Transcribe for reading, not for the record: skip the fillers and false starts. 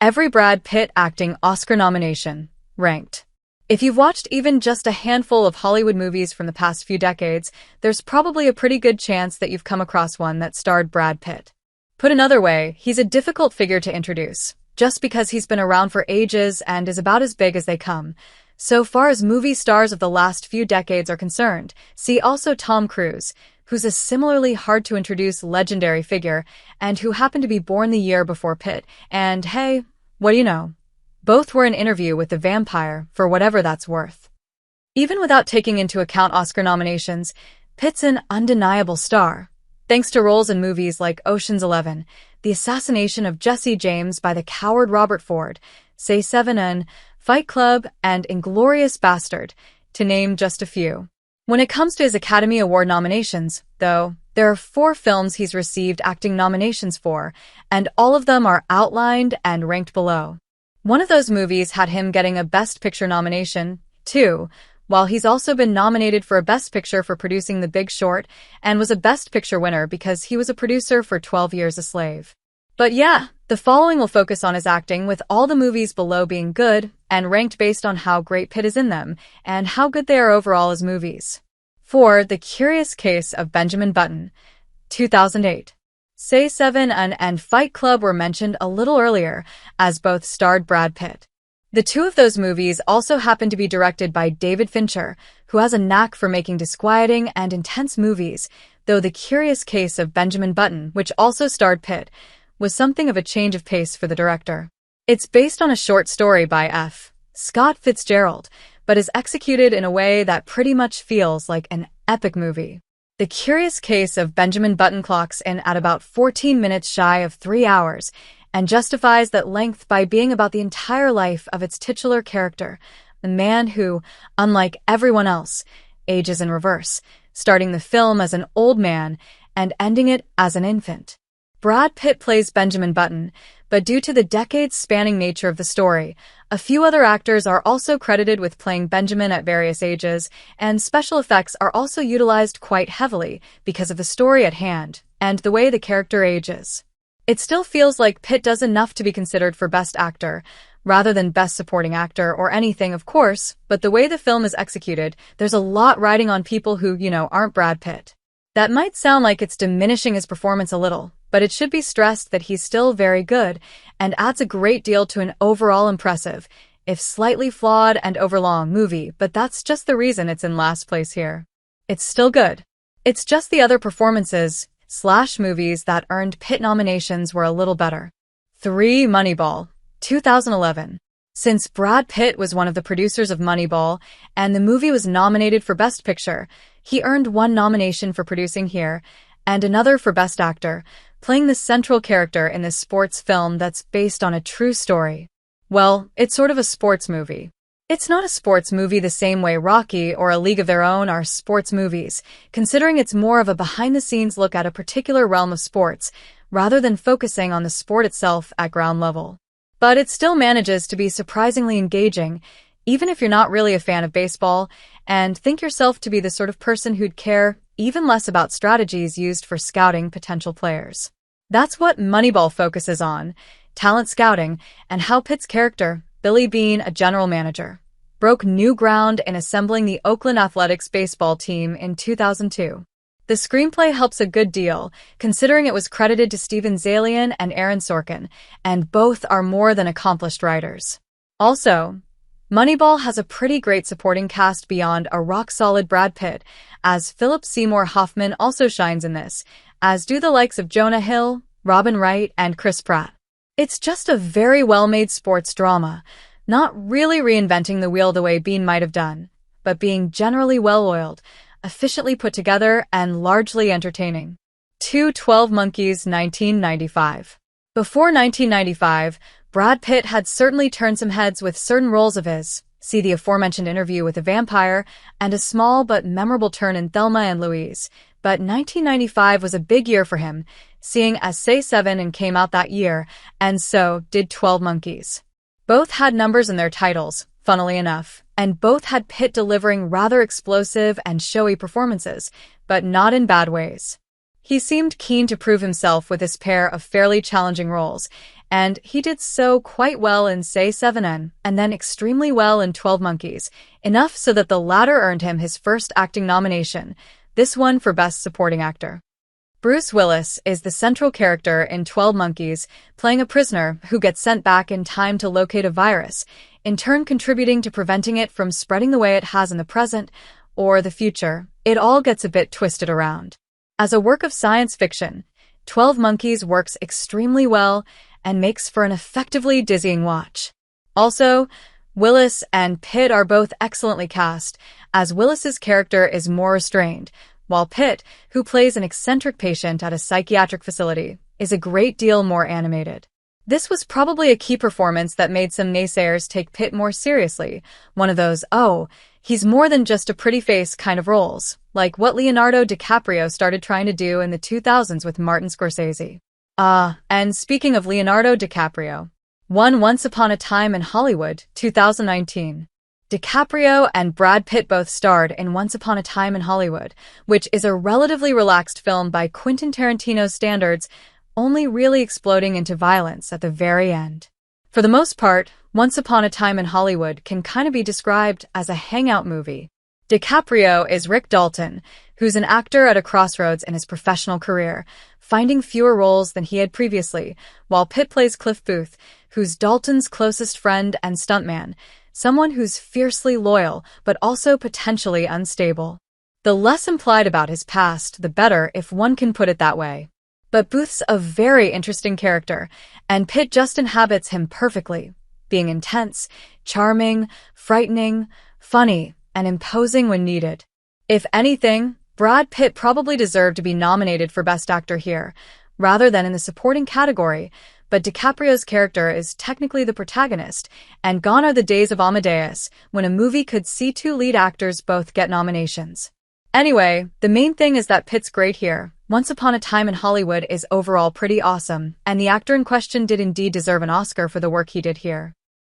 Every Brad Pitt acting Oscar nomination. Ranked. If you've watched even just a handful of Hollywood movies from the past few decades, there's probably a pretty good chance that you've come across one that starred Brad Pitt. Put another way, he's a difficult figure to introduce, just because he's been around for ages and is about as big as they come. So far as movie stars of the last few decades are concerned, see also Tom Cruise, who's a similarly hard-to-introduce legendary figure and who happened to be born the year before Pitt, and hey, what do you know? Both were in Interview with the Vampire, for whatever that's worth. Even without taking into account Oscar nominations, Pitt's an undeniable star, thanks to roles in movies like Ocean's 11, The Assassination of Jesse James by the coward Robert Ford, Say 7 Fight Club, and Inglourious Basterds, to name just a few. When it comes to his Academy Award nominations, though, there are 4 films he's received acting nominations for, and all of them are outlined and ranked below. One of those movies had him getting a Best Picture nomination, too, while he's also been nominated for a Best Picture for producing The Big Short and was a Best Picture winner because he was a producer for 12 Years a Slave. But yeah, the following will focus on his acting, with all the movies below being good and ranked based on how great Pitt is in them and how good they are overall as movies. 4. The Curious Case of Benjamin Button, 2008. Say 7 and Fight Club were mentioned a little earlier, as both starred Brad Pitt. The 2 of those movies also happen to be directed by David Fincher, who has a knack for making disquieting and intense movies, though The Curious Case of Benjamin Button, which also starred Pitt, was something of a change of pace for the director. It's based on a short story by F. Scott Fitzgerald, but is executed in a way that pretty much feels like an epic movie. The Curious Case of Benjamin Button clocks in at about 14 minutes shy of 3 hours, and justifies that length by being about the entire life of its titular character, the man who, unlike everyone else, ages in reverse, starting the film as an old man and ending it as an infant. Brad Pitt plays Benjamin Button, but due to the decades-spanning nature of the story, a few other actors are also credited with playing Benjamin at various ages, and special effects are also utilized quite heavily because of the story at hand and the way the character ages. It still feels like Pitt does enough to be considered for Best Actor, rather than Best Supporting Actor or anything, of course, but the way the film is executed, there's a lot riding on people who, aren't Brad Pitt. That might sound like it's diminishing his performance a little, but it should be stressed that he's still very good and adds a great deal to an overall impressive, if slightly flawed and overlong movie, but that's just the reason it's in last place here. It's still good. It's just the other performances/movies that earned Pitt nominations were a little better. 3. Moneyball, 2011. Since Brad Pitt was one of the producers of Moneyball and the movie was nominated for Best Picture, he earned 1 nomination for producing here and another for Best Actor, playing the central character in this sports film that's based on a true story. Well, it's sort of a sports movie. It's not a sports movie the same way Rocky or A League of Their Own are sports movies, considering it's more of a behind-the-scenes look at a particular realm of sports, rather than focusing on the sport itself at ground level. But it still manages to be surprisingly engaging, even if you're not really a fan of baseball, and think yourself to be the sort of person who'd care even less about strategies used for scouting potential players. That's what Moneyball focuses on, talent scouting, and how Pitt's character, Billy Beane, a general manager, broke new ground in assembling the Oakland Athletics baseball team in 2002. The screenplay helps a good deal, considering it was credited to Zaillian and Sorkin, and both are more than accomplished writers. Also, Moneyball has a pretty great supporting cast beyond a rock-solid Brad Pitt, as Philip Seymour Hoffman also shines in this, as do the likes of Jonah Hill, Wright, and Chris Pratt. It's just a very well-made sports drama, not really reinventing the wheel the way Beane might have done, but being generally well-oiled, efficiently put together, and largely entertaining. 2. 12 Monkeys, 1995. Before 1995, Brad Pitt had certainly turned some heads with certain roles of his, see the aforementioned Interview with the Vampire, and a small but memorable turn in Thelma and Louise, but 1995 was a big year for him, seeing as Say 7 came out that year, and so did 12 Monkeys. Both had numbers in their titles, funnily enough, and both had Pitt delivering rather explosive and showy performances, but not in bad ways. He seemed keen to prove himself with this pair of fairly challenging roles, and he did so quite well in Say 7N, and then extremely well in 12 Monkeys, enough so that the latter earned him his first acting nomination, this one for Best Supporting Actor. Bruce Willis is the central character in 12 Monkeys, playing a prisoner who gets sent back in time to locate a virus, in turn contributing to preventing it from spreading the way it has in the present or the future. It all gets a bit twisted around. As a work of science fiction, 12 Monkeys works extremely well and makes for an effectively dizzying watch. Also, Willis and Pitt are both excellently cast, as Willis's character is more restrained, while Pitt, who plays an eccentric patient at a psychiatric facility, is a great deal more animated. This was probably a key performance that made some naysayers take Pitt more seriously, one of those, oh, he's more than just a pretty face kind of roles, like what Leonardo DiCaprio started trying to do in the 2000s with Martin Scorsese. And speaking of Leonardo DiCaprio, won Once Upon a Time in Hollywood, 2019. DiCaprio and Brad Pitt both starred in Once Upon a Time in Hollywood, which is a relatively relaxed film by Quentin Tarantino's standards, only really exploding into violence at the very end. For the most part, Once Upon a Time in Hollywood can kind of be described as a hangout movie. DiCaprio is Rick Dalton, who's an actor at a crossroads in his professional career, finding fewer roles than he had previously, while Pitt plays Cliff Booth, who's Dalton's closest friend and stuntman, someone who's fiercely loyal but also potentially unstable. The less implied about his past, the better, if one can put it that way. But Booth's a very interesting character, and Pitt just inhabits him perfectly, being intense, charming, frightening, funny, and imposing when needed. If anything, Brad Pitt probably deserved to be nominated for Best Actor here, rather than in the supporting category, but DiCaprio's character is technically the protagonist, and gone are the days of Amadeus, when a movie could see two lead actors both get nominations. Anyway, the main thing is that Pitt's great here. Once Upon a Time in Hollywood is overall pretty awesome, and the actor in question did indeed deserve an Oscar for the work he did here.